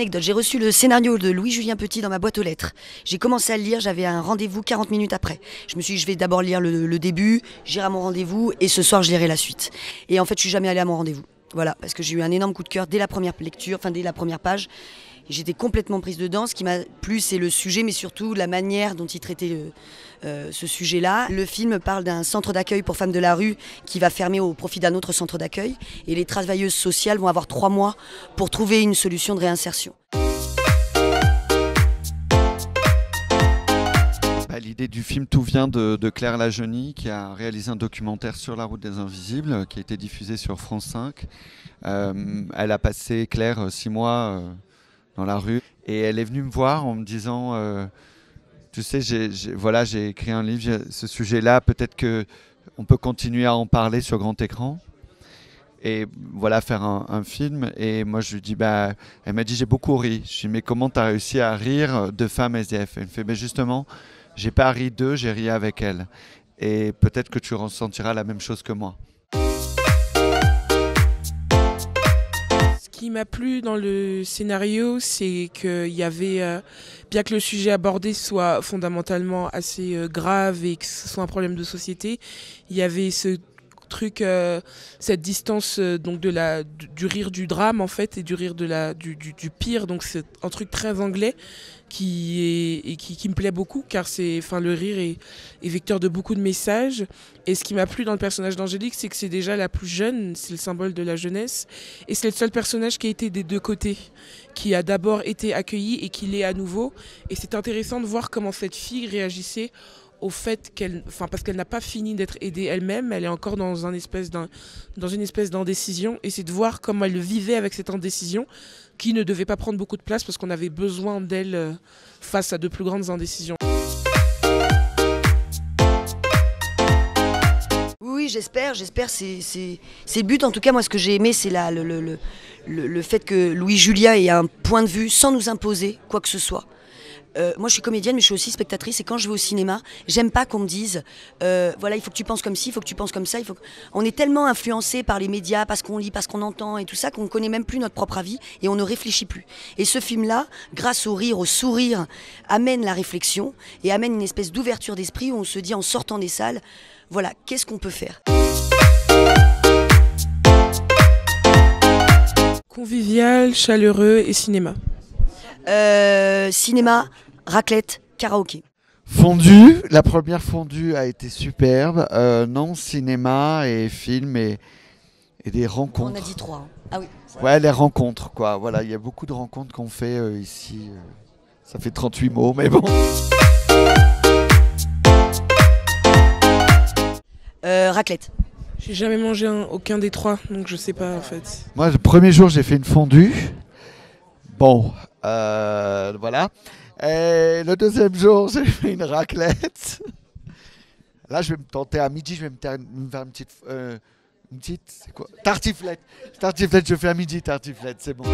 anecdote, j'ai reçu le scénario de Louis-Julien Petit dans ma boîte aux lettres. J'ai commencé à le lire, j'avais un rendez-vous 40 minutes après. Je me suis dit, je vais d'abord lire le début, j'irai à mon rendez-vous et ce soir je lirai la suite. Et en fait, je suis jamais allée à mon rendez-vous. Voilà, parce que j'ai eu un énorme coup de cœur dès la première lecture, enfin dès la première page. Et j'étais complètement prise dedans. Ce qui m'a plu, c'est le sujet, mais surtout la manière dont il traitait ce sujet-là. Le film parle d'un centre d'accueil pour femmes de la rue qui va fermer au profit d'un autre centre d'accueil. Et les travailleuses sociales vont avoir 3 mois pour trouver une solution de réinsertion. L'idée du film, tout vient de Claire Lajeunie, qui a réalisé un documentaire sur la route des Invisibles, qui a été diffusé sur France 5. Elle a passé, Claire, 6 mois dans la rue. Et elle est venue me voir en me disant, tu sais, j'ai écrit un livre, ce sujet-là, peut-être qu'on peut continuer à en parler sur grand écran. Et voilà, faire un film. Et moi, je lui dis, elle m'a dit, j'ai beaucoup ri. Je lui dis, mais comment tu as réussi à rire de femmes SDF? Elle me fait, justement, j'ai pas ri d'eux, j'ai ri avec elles. Et peut-être que tu ressentiras la même chose que moi. Ce qui m'a plu dans le scénario, c'est qu'il y avait, bien que le sujet abordé soit fondamentalement assez grave et que ce soit un problème de société, il y avait ce truc, cette distance donc du rire du drame en fait et du rire du pire. Donc c'est un truc très anglais qui me plaît beaucoup, car le rire est vecteur de beaucoup de messages. Et ce qui m'a plu dans le personnage d'Angélique, c'est que c'est déjà la plus jeune, c'est le symbole de la jeunesse, et c'est le seul personnage qui a été des deux côtés, qui a d'abord été accueilli et qui l'est à nouveau. Et c'est intéressant de voir comment cette fille réagissait au fait parce qu'elle n'a pas fini d'être aidée elle-même, elle est encore dans une espèce d'indécision, et c'est de voir comment elle vivait avec cette indécision qui ne devait pas prendre beaucoup de place parce qu'on avait besoin d'elle face à de plus grandes indécisions. Oui, j'espère, c'est le but. En tout cas, moi, ce que j'ai aimé, c'est le fait que Louis-Julia ait un point de vue sans nous imposer quoi que ce soit. Moi je suis comédienne mais je suis aussi spectatrice, et quand je vais au cinéma, j'aime pas qu'on me dise voilà, il faut que tu penses comme ci, il faut que tu penses comme ça, on est tellement influencé par les médias, parce qu'on lit, parce qu'on entend et tout ça, qu'on ne connaît même plus notre propre avis et on ne réfléchit plus. Et ce film-là, grâce au rire, au sourire, amène la réflexion et amène une espèce d'ouverture d'esprit où on se dit en sortant des salles, voilà, qu'est-ce qu'on peut faire? Convivial, chaleureux et cinéma. Cinéma, raclette, karaoké. Fondue, la première fondue a été superbe. Non, cinéma et film et des rencontres. On a dit 3. Hein. Ah oui. Ouais, les rencontres, quoi. Voilà, il y a beaucoup de rencontres qu'on fait ici. Ça fait 38 mots, mais bon. Raclette. J'ai jamais mangé aucun des 3, donc je sais pas en fait. Moi, le premier jour, j'ai fait une fondue. Bon, voilà. Et le deuxième jour, j'ai fait une raclette. Là, je vais me tenter à midi, je vais me faire une petite, c'est quoi? Tartiflette. Tartiflette, je fais à midi, tartiflette, c'est bon.